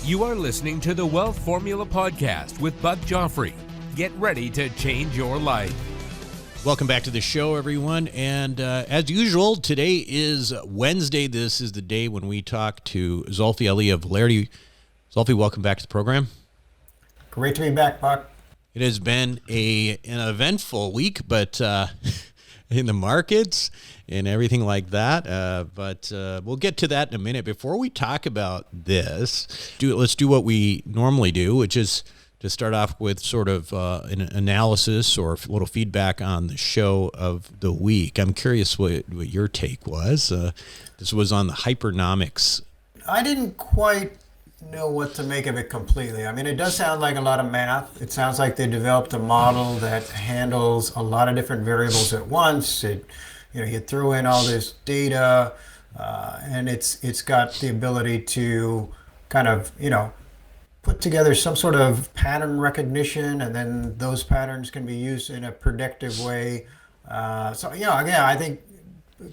You are listening to the Wealth Formula Podcast with Buck Joffrey. Get ready to change your life. Welcome back to the show, everyone. And as usual, today is Wednesday. This is the day when we talk to Zulfe Ali of Volatility. Zulfe, welcome back to the program. Great to be back, Buck. It has been an eventful week, but in the markets and everything like that. But we'll get to that in a minute. Before we talk about this, let's do what we normally do, which is to start off with sort of an analysis or a little feedback on the show of the week. I'm curious what your take was. This was on the hypernomics. I didn't quite know what to make of it completely. I mean, it does sound like a lot of math. It sounds like they developed a model that handles a lot of different variables at once. You throw in all this data, and it's got the ability to kind of, put together some sort of pattern recognition, and then those patterns can be used in a predictive way. Again, I think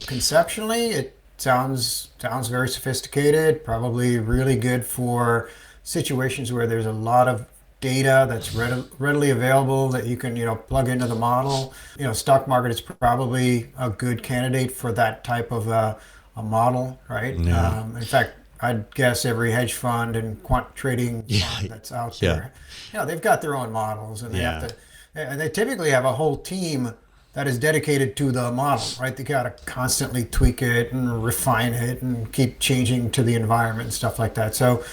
conceptually it sounds very sophisticated, probably really good for situations where there's a lot of data that's readily available that you can plug into the model. Stock market is probably a good candidate for that type of a model, right? Yeah. In fact, I'd guess every hedge fund and quant trading fund that's out there, they've got their own models, and they typically have a whole team that is dedicated to the model, right? They got to constantly tweak it and refine it and keep changing to the environment and stuff like that. So,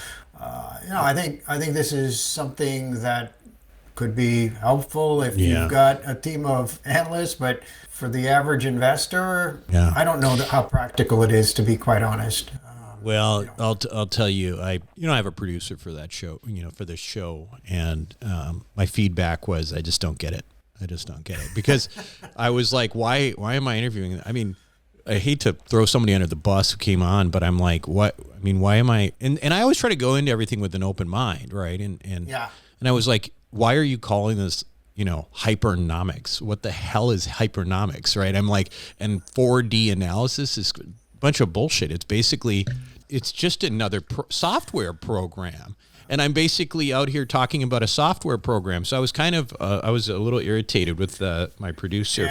I think this is something that could be helpful if you've got a team of analysts, but for the average investor, I don't know how practical it is, to be quite honest. Well, I'll tell you, I have a producer for that show, for this show, and my feedback was I just don't get it. Because I was like, why am I interviewing? I mean, I hate to throw somebody under the bus who came on, but I'm like, what? I mean, why am I? And I always try to go into everything with an open mind, right? And I was like, why are you calling this, hypernomics? What the hell is hypernomics, right? I'm like, and 4D analysis is a bunch of bullshit. It's just another software program. And I'm basically out here talking about a software program. So I was I was a little irritated with my producer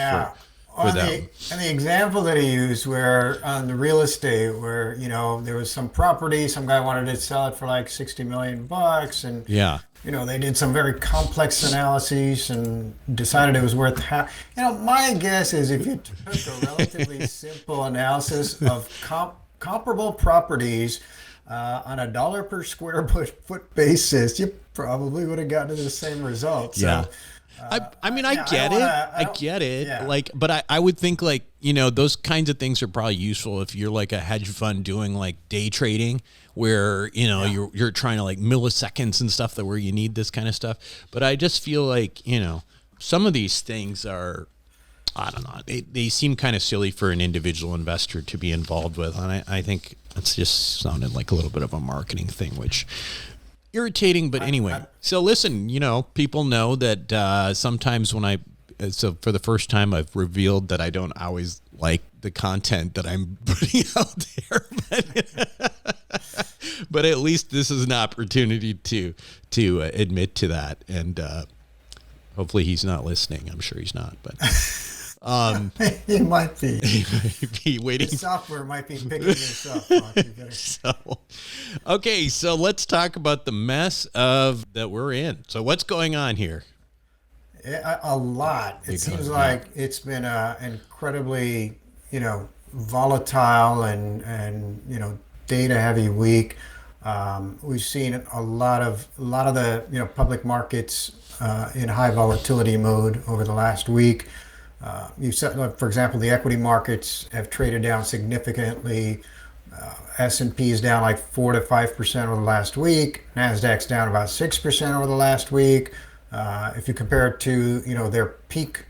for that. And the example that he used where on the real estate where, there was some property, some guy wanted to sell it for like $60 million. And, they did some very complex analyses and decided it was worth my guess is if you took a relatively simple analysis of comparable properties, on a $1 per square foot basis, you probably would have gotten to the same result. So, I get it. Yeah. But I would think those kinds of things are probably useful if you're like a hedge fund doing like day trading where, you're trying to like milliseconds and stuff where you need this kind of stuff. But I just feel like, some of these things are, I don't know, they seem kind of silly for an individual investor to be involved with. And I think it's just sounded like a little bit of a marketing thing, which irritating. But anyway, so listen, people know that sometimes so for the first time, I've revealed that I don't always like the content that I'm putting out there. But at least this is an opportunity to admit to that. And hopefully he's not listening. I'm sure he's not, but... He might be. He might be waiting. The software might be picking this up. So let's talk about the mess that we're in. So what's going on here? A lot. It seems like it's been an incredibly, volatile and data heavy week. We've seen a lot of the public markets in high volatility mode over the last week. For example, the equity markets have traded down significantly. S&P is down like 4 to 5% over the last week. Nasdaq's down about 6% over the last week. If you compare it to their peak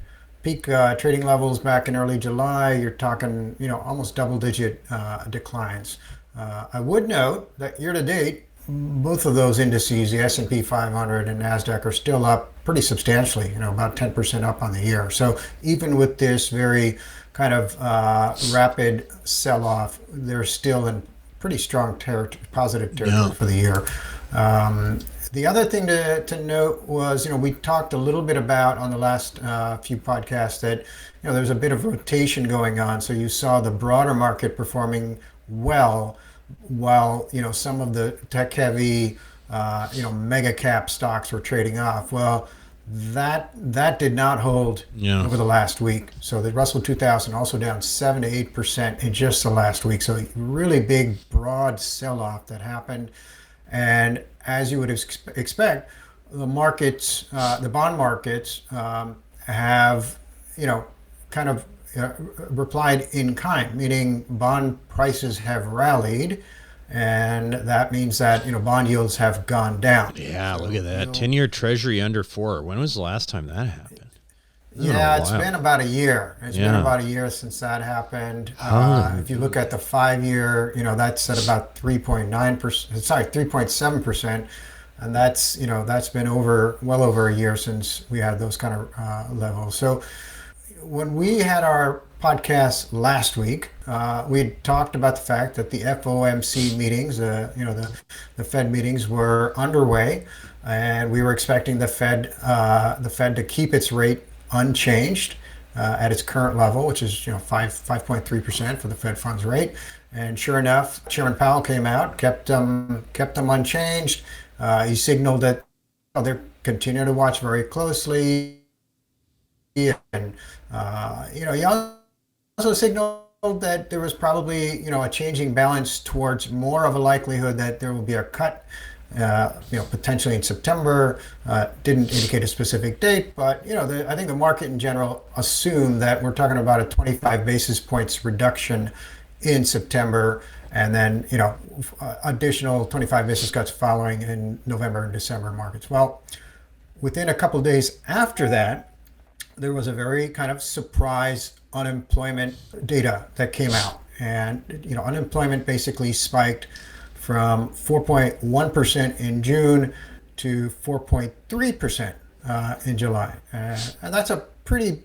trading levels back in early July, you're talking almost double-digit declines. I would note that year to date, both of those indices, the S&P 500 and Nasdaq, are still up pretty substantially, about 10% up on the year. So even with this very kind of rapid sell-off, they're still in pretty strong positive territory for the year. The other thing to note was, we talked a little bit about on the last few podcasts that, there's a bit of rotation going on. So you saw the broader market performing well, while, some of the tech-heavy, mega cap stocks were trading off. Well, that did not hold over the last week. So the Russell 2000 also down 7 to 8% in just the last week. So really big, broad sell-off that happened. And as you would expect, the markets, the bond markets, have, kind of replied in kind, meaning bond prices have rallied, and that means that bond yields have gone down. Yeah, so, look at that. 10-year treasury under 4. When was the last time that happened? It's been about a year. It's been about a year since that happened. If you look at the 5-year, that's at about 3.7%. And that's been well over a year since we had those kind of levels. So when we had our podcast last week, we talked about the fact that the FOMC meetings, the Fed meetings were underway, and we were expecting the Fed to keep its rate unchanged at its current level, which is 5.3% for the Fed funds rate. And sure enough, Chairman Powell came out, kept them unchanged. He signaled that they're continuing to watch very closely, and he also signaled that there was probably a changing balance towards more of a likelihood that there will be a cut. Potentially in September. Didn't indicate a specific date, but I think the market in general assumed that we're talking about a 25 basis points reduction in September, and then additional 25 basis cuts following in November and December markets. Well, within a couple of days after that, there was a very kind of surprise unemployment data that came out, and unemployment basically spiked from 4.1% in June to 4.3% in July, and that's a pretty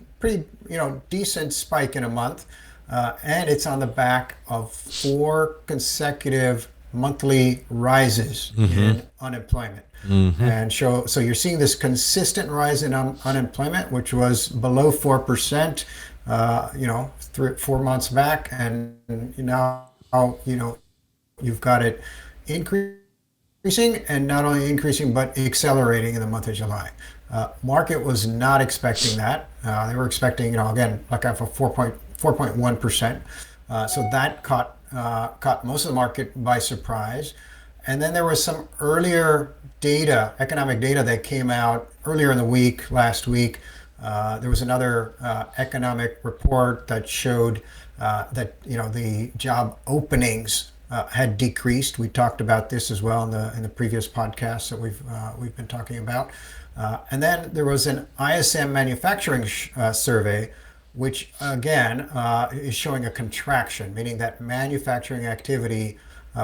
decent spike in a month, and it's on the back of 4 consecutive monthly rises in unemployment. And so you're seeing this consistent rise in unemployment, which was below 4%, 3-4 months back, and now you've got it increasing, and not only increasing, but accelerating in the month of July. Market was not expecting that. They were expecting, again, like a 4.1%. So that caught most of the market by surprise. And then there was some earlier data, economic data, that came out earlier in the week, last week. There was another economic report that showed that the job openings had decreased. We talked about this as well in the previous podcasts that we've been talking about. And then there was an ISM manufacturing survey, which again is showing a contraction, meaning that manufacturing activity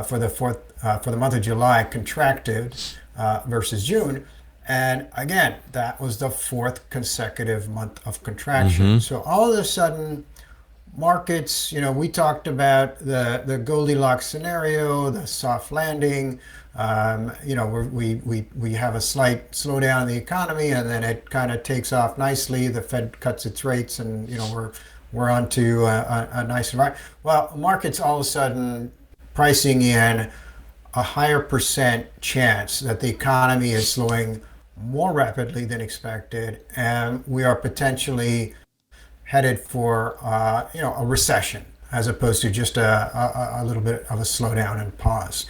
for the month of July contracted versus June. And again, that was the 4th consecutive month of contraction. So all of a sudden, markets, we talked about the Goldilocks scenario, the soft landing. We have a slight slowdown in the economy, and then it kind of takes off nicely. The Fed cuts its rates, and we're on to a nice environment. Well, markets all of a sudden pricing in a higher percent chance that the economy is slowing more rapidly than expected, and we are potentially headed for a recession, as opposed to just a little bit of a slowdown and pause.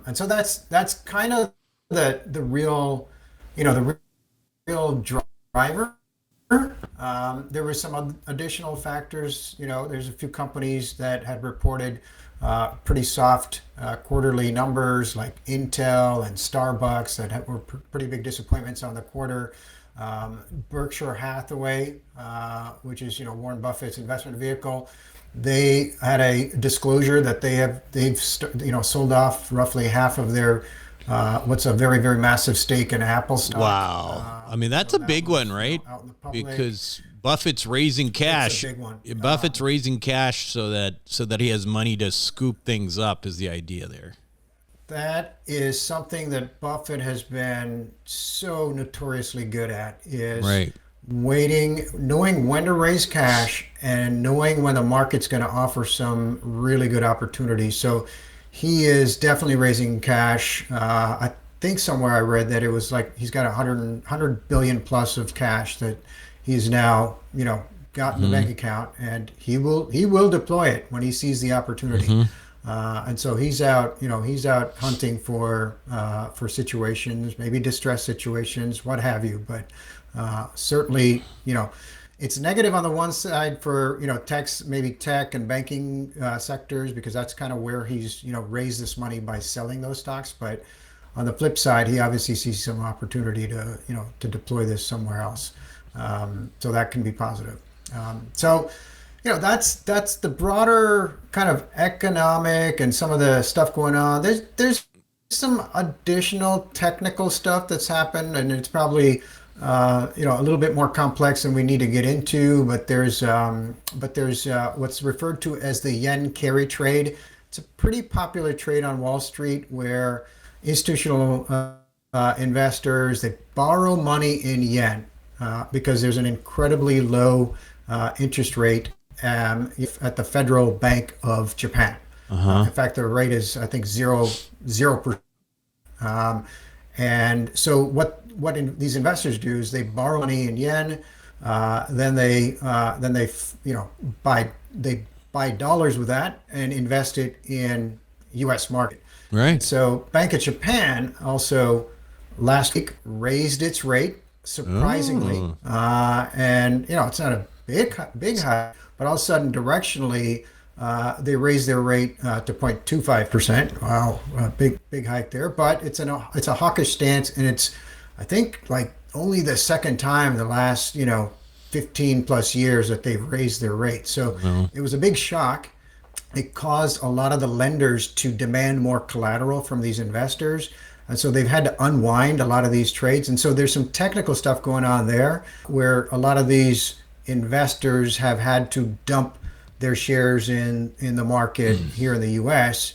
And so that's kind of the real driver. There were some additional factors. There's a few companies that had reported pretty soft quarterly numbers, like Intel and Starbucks, that were pretty big disappointments on the quarter. Berkshire Hathaway, which is Warren Buffett's investment vehicle, they had a disclosure that they've sold off roughly half of their what's a very, very massive stake in Apple stock. Wow. I mean, that's a big one, right? Because Buffett's raising cash. That's a big one. Buffett's raising cash so that he has money to scoop things up is the idea there. That is something that Buffett has been so notoriously good at, is Right. waiting, knowing when to raise cash and knowing when the market's going to offer some really good opportunities. So he is definitely raising cash. I think somewhere I read that it was like he's got 100 billion plus of cash that he's now, got in the bank account, and he will deploy it when he sees the opportunity. And so he's out hunting for situations, maybe distress situations, what have you. But certainly, it's negative on the one side for maybe tech and banking sectors, because that's kind of where he's raised this money by selling those stocks. But on the flip side, he obviously sees some opportunity to deploy this somewhere else. So that can be positive. So that's the broader kind of economic and some of the stuff going on. There's some additional technical stuff that's happened, and it's probably a little bit more complex than we need to get into. But there's what's referred to as the yen carry trade. It's a pretty popular trade on Wall Street, where institutional investors, they borrow money in yen because there's an incredibly low interest rate at the Federal Bank of Japan. In fact, the rate is, I think, 0%. And so these investors do is they borrow money in yen, then they buy dollars with that and invest it in U.S. market. Right. So Bank of Japan also last week raised its rate surprisingly, and it's not a big high, but all of a sudden directionally they raised their rate to 0.25%. Wow, a big hike there. But it's a hawkish stance, and it's, I think, like only the second time in the last 15 plus years that they've raised their rate. So it was a big shock. It caused a lot of the lenders to demand more collateral from these investors. And so they've had to unwind a lot of these trades. And so there's some technical stuff going on there, where a lot of these investors have had to dump their shares in the market here in the U.S.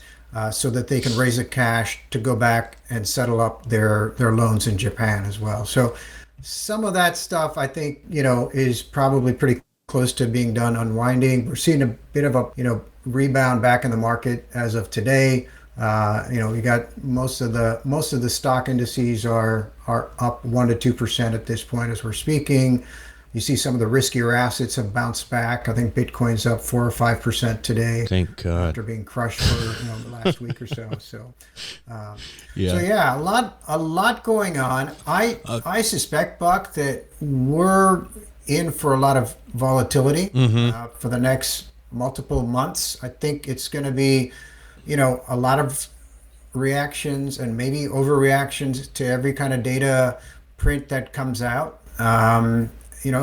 So that they can raise the cash to go back and settle up their loans in Japan as well. So some of that stuff, I think, is probably pretty close to being done unwinding. We're seeing a bit of a rebound back in the market as of today. We got most of the stock indices are up 1% to 2% at this point as we're speaking. You see some of the riskier assets have bounced back. I think Bitcoin's up 4 or 5% today. Thank God. After being crushed for the last week or so. So, Yeah. a lot going on. I suspect, Buck, that we're in for a lot of volatility for the next multiple months. I think it's going to be, a lot of reactions and maybe overreactions to every kind of data print that comes out.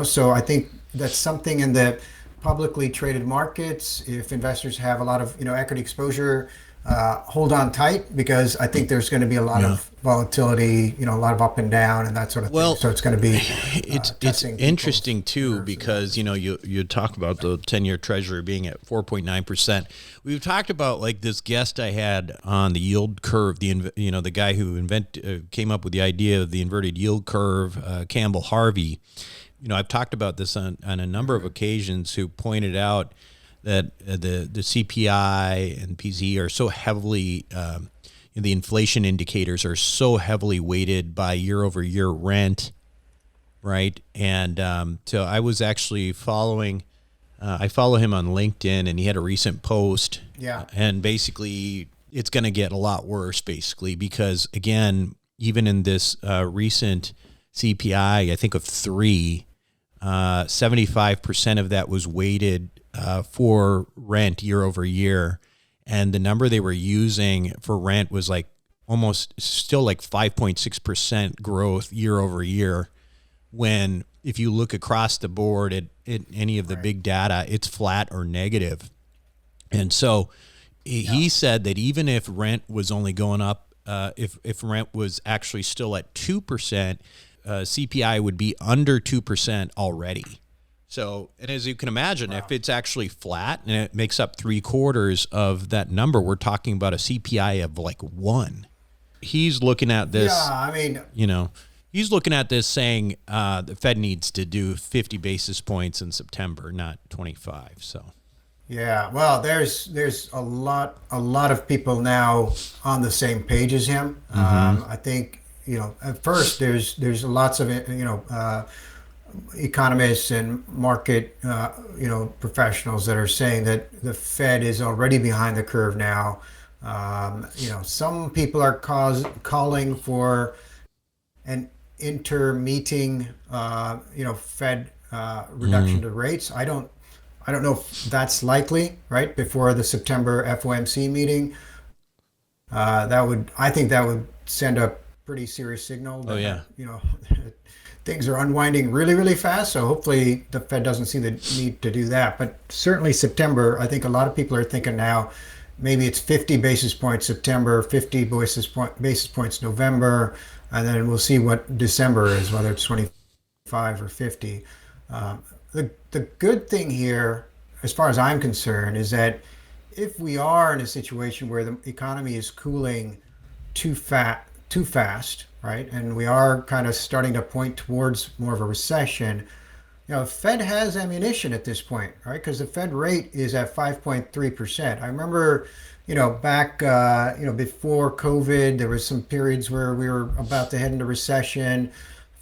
So I think that's something in the publicly traded markets. If investors have a lot of, equity exposure, hold on tight, because I think there's going to be a lot of volatility, a lot of up and down and that sort of thing. So it's going to be it's interesting too, because you talk about the 10-year treasury being at 4.9%. We've talked about, like, this guest I had on the yield curve, the guy who came up with the idea of the inverted yield curve, Campbell Harvey. I've talked about this on a number of occasions, who pointed out that the CPI and PCE are so heavily, the inflation indicators are so heavily weighted by year over year rent, right? And so I was actually I follow him on LinkedIn, and he had a recent post. Yeah. And basically, it's going to get a lot worse, basically, because, again, even in this recent CPI, I think of 3, 75% of that was weighted for rent year over year. And the number they were using for rent was like almost still like 5.6% growth year over year. When if you look across the board at any of the big data, it's flat or negative. And so he said that even if rent was only going up, if rent was actually still at 2%, CPI would be under 2% already. So, and as you can imagine, if it's actually flat and it makes up 3/4 of that number, we're talking about a CPI of like 1. He's looking at this. Yeah, I mean, he's looking at this saying the Fed needs to do 50 basis points in September, not 25. So, yeah. Well, there's a lot of people now on the same page as him. I think at first there's lots of economists and market professionals that are saying that the Fed is already behind the curve now. Some people are calling for an inter-meeting, Fed reduction to rates. I don't know if that's likely, right, before the September FOMC meeting. I think that would send a pretty serious signal that, things are unwinding really, really fast. So hopefully the Fed doesn't see the need to do that. But certainly September, I think a lot of people are thinking now, maybe it's 50 basis points September, 50 basis points November, and then we'll see what December is, whether it's 25 or 50. The good thing here, as far as I'm concerned, is that if we are in a situation where the economy is cooling too fast, right, and we are kind of starting to point towards more of a recession, Fed has ammunition at this point, right? Because the Fed rate is at 5.3%. I remember, back, before COVID, there was some periods where we were about to head into recession.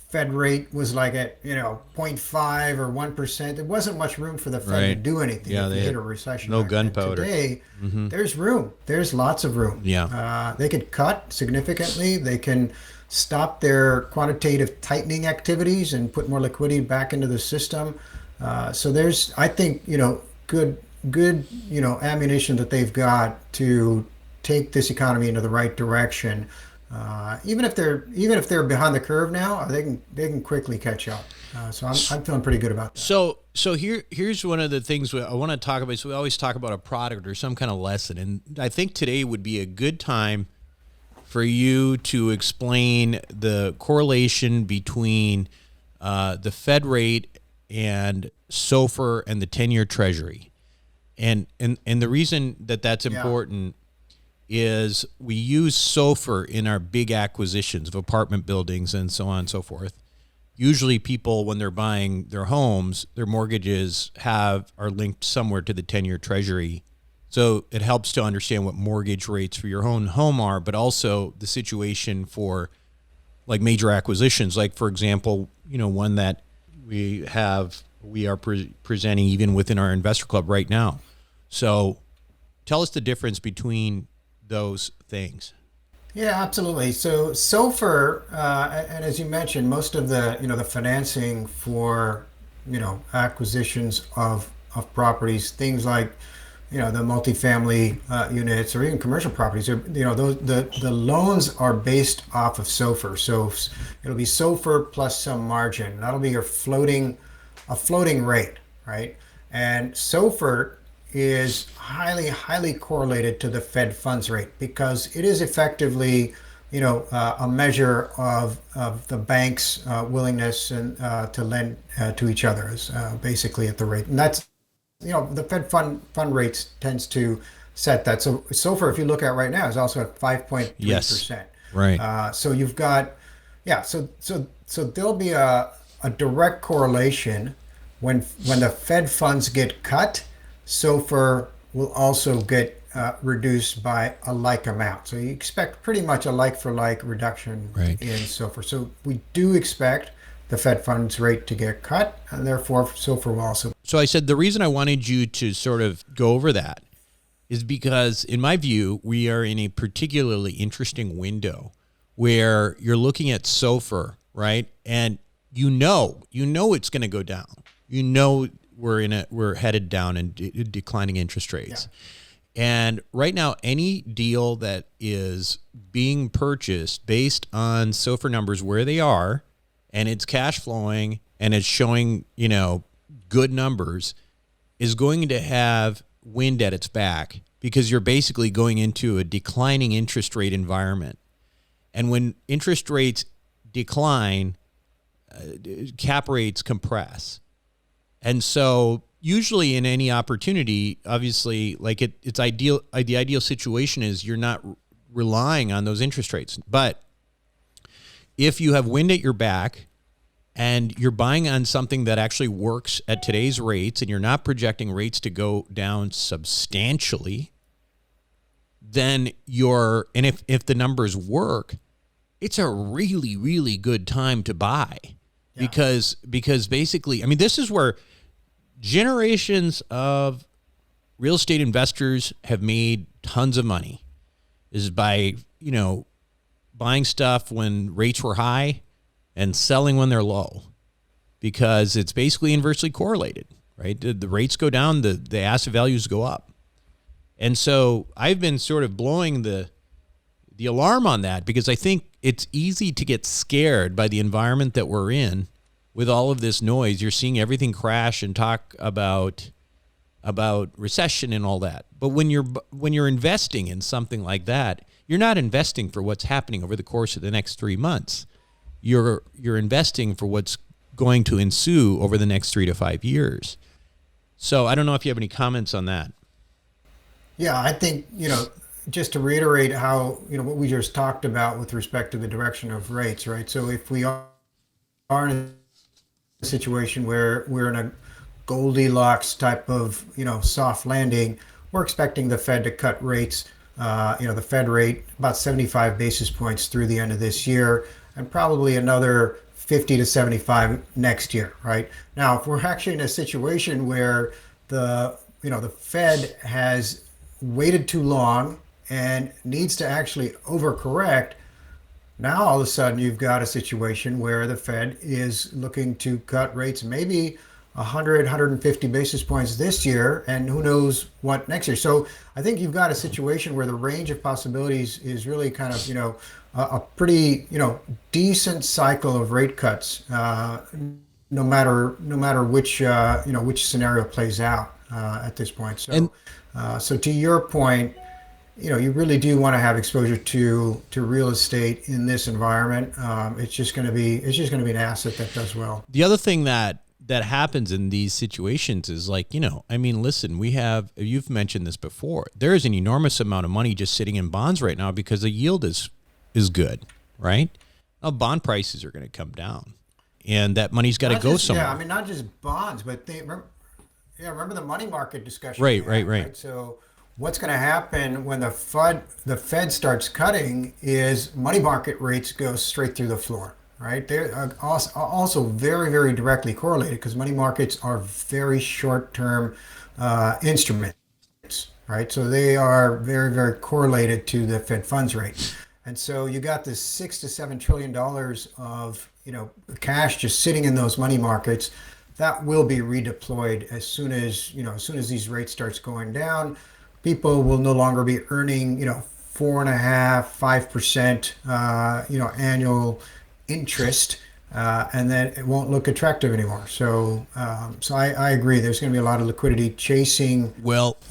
Fed rate was like at 0.5 or 1%. There wasn't much room for the Fed to do anything if we hit a recession. No gunpowder. Today, there's room. There's lots of room. Yeah. They could cut significantly. They can stop their quantitative tightening activities and put more liquidity back into the system. So there's, I think, good ammunition that they've got to take this economy into the right direction. Even if they're behind the curve now, they can quickly catch up. So I'm feeling pretty good about that. So here's one of the things I want to talk about. So we always talk about a product or some kind of lesson, and I think today would be a good time for you to explain the correlation between the Fed rate and SOFR and the 10-year Treasury, and the reason that's important is we use SOFR in our big acquisitions of apartment buildings and so on and so forth. Usually people, when they're buying their homes, their mortgages are linked somewhere to the 10-year Treasury. So it helps to understand what mortgage rates for your own home are, but also the situation for like major acquisitions. Like, for example, one that we are presenting even within our investor club right now. So tell us the difference between those things. Yeah, absolutely. So SOFR, and as you mentioned, most of the the financing for acquisitions of properties, things like the multifamily units or even commercial properties, are the loans are based off of SOFR. So it'll be SOFR plus some margin. That'll be a floating rate, right? And SOFR is highly correlated to the Fed funds rate because it is effectively, a measure of the bank's willingness and to lend to each other, basically at the rate. And that's, the Fed fund rates tends to set that. So SOFR, if you look at right now, is also at 5.3%. Yes, right. So you've got, so there'll be a direct correlation when the Fed funds get cut. SOFR will also get reduced by a like amount. So you expect pretty much a like-for-like reduction in SOFR. So we do expect the Fed funds rate to get cut, and therefore SOFR will also. So I said the reason I wanted you to sort of go over that is because, in my view, we are in a particularly interesting window where you're looking at SOFR, right? And you know it's going to go down. We're headed down in declining interest rates. Yeah. And right now, any deal that is being purchased based on SOFR numbers where they are, and it's cash flowing and it's showing, good numbers, is going to have wind at its back because you're basically going into a declining interest rate environment. And when interest rates decline, cap rates compress. And so usually in any opportunity, obviously, like it's ideal. The ideal situation is you're not relying on those interest rates. But if you have wind at your back and you're buying on something that actually works at today's rates and you're not projecting rates to go down substantially, then if the numbers work, it's a really, really good time to buy. Yeah. Because basically, I mean, this is where generations of real estate investors have made tons of money, is by, buying stuff when rates were high and selling when they're low, because it's basically inversely correlated, right? The rates go down, the asset values go up. And so I've been sort of blowing the alarm on that, because I think it's easy to get scared by the environment that we're in with all of this noise. You're seeing everything crash and talk about recession and all that. But when you're investing in something like that, you're not investing for what's happening over the course of the next 3 months. You're investing for what's going to ensue over the next 3 to 5 years. So I don't know if you have any comments on that. Yeah, I think, just to reiterate how, what we just talked about with respect to the direction of rates, right? So if we are in a situation where we're in a Goldilocks type of, soft landing, we're expecting the Fed to cut rates, the Fed rate about 75 basis points through the end of this year, and probably another 50 to 75 next year, right? Now, if we're actually in a situation where the Fed has waited too long and needs to actually overcorrect, now all of a sudden you've got a situation where the Fed is looking to cut rates maybe 100, 150 basis points this year, and who knows what next year. So I think you've got a situation where the range of possibilities is really kind of, a pretty, decent cycle of rate cuts, no matter which, which scenario plays out at this point. So, so to your point, you really do want to have exposure to real estate in this environment. It's just going to be an asset that does well. The other thing that happens in these situations is listen, you've mentioned this before. There is an enormous amount of money just sitting in bonds right now because the yield is good, right? Now bond prices are going to come down, and that money's got to go somewhere. Yeah, I mean, not just bonds, but remember the money market discussion. Right. So what's going to happen when the Fed starts cutting is money market rates go straight through the floor, right? They're also very, very directly correlated, because money markets are very short-term instruments, right? So they are very, very correlated to the Fed funds rate. And so you got this $6 to $7 trillion of cash just sitting in those money markets that will be redeployed as soon as these rates starts going down. People will no longer be earning 4.5%, 5% annual interest, and then it won't look attractive anymore. So I agree. There's going to be a lot of liquidity chasing the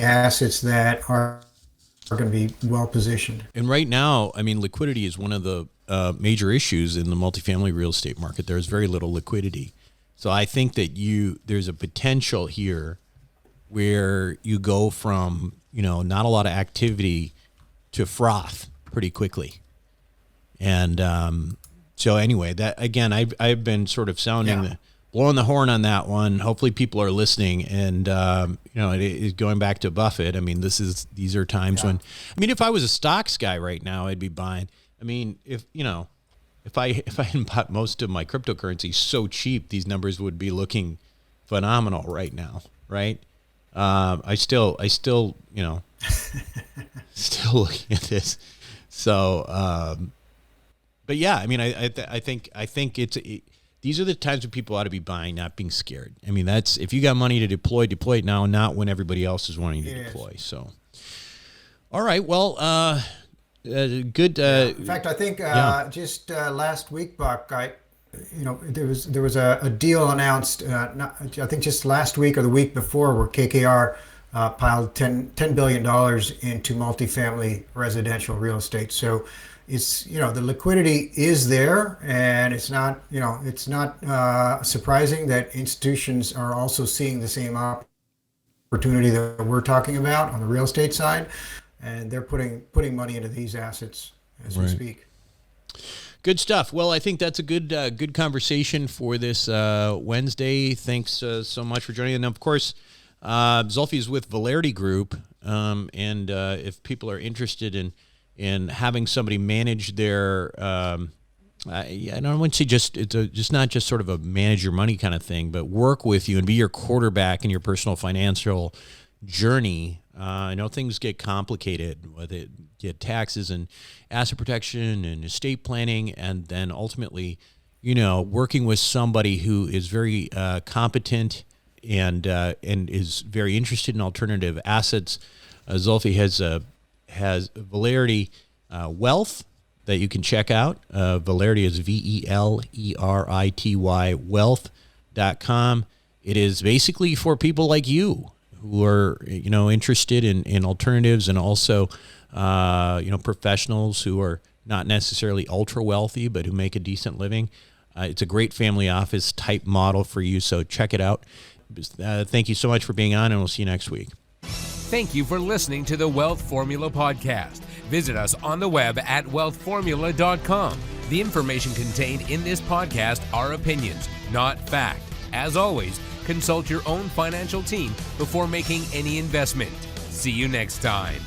assets that are going to be well positioned. And right now, I mean, liquidity is one of the major issues in the multifamily real estate market. There's very little liquidity. So I think that there's a potential here where you go from, not a lot of activity to froth pretty quickly. And so anyway, that again, I've been sort of blowing the horn on that one. Hopefully people are listening, and it is going back to Buffett. I mean, these are times when, if I was a stocks guy right now, I'd be buying. I mean, if I hadn't bought most of my cryptocurrency so cheap, these numbers would be looking phenomenal right now, right? I still still looking at this. So, but yeah, I mean, I think these are the times when people ought to be buying, not being scared. I mean, if you got money to deploy it now, not when everybody else is wanting to deploy. So, all right, well, good. In fact, I think just last week, Buck, there was a deal announced. I think just last week or the week before, where KKR piled $10 billion into multifamily residential real estate. So it's, the liquidity is there, and it's not surprising that institutions are also seeing the same opportunity that we're talking about on the real estate side, and they're putting money into these assets as we speak. Good stuff. Well, I think that's a good conversation for this Wednesday. Thanks so much for joining. And of course, Zulfe is with Volatility Group, and if people are interested in having somebody manage their, I don't want to say it's not just sort of a manage your money kind of thing, but work with you and be your quarterback in your personal financial journey. I know things get complicated with it, get taxes and asset protection and estate planning, and then ultimately, working with somebody who is very competent and is very interested in alternative assets. Zulfe has Volatility Wealth that you can check out. Volatility is VELERITY wealth.com. It is basically for people like you who are, interested in alternatives, and also, professionals who are not necessarily ultra wealthy, but who make a decent living. It's a great family office type model for you. So check it out. Thank you so much for being on, and we'll see you next week. Thank you for listening to the Wealth Formula podcast. Visit us on the web at wealthformula.com. The information contained in this podcast are opinions, not fact. As always, consult your own financial team before making any investment. See you next time.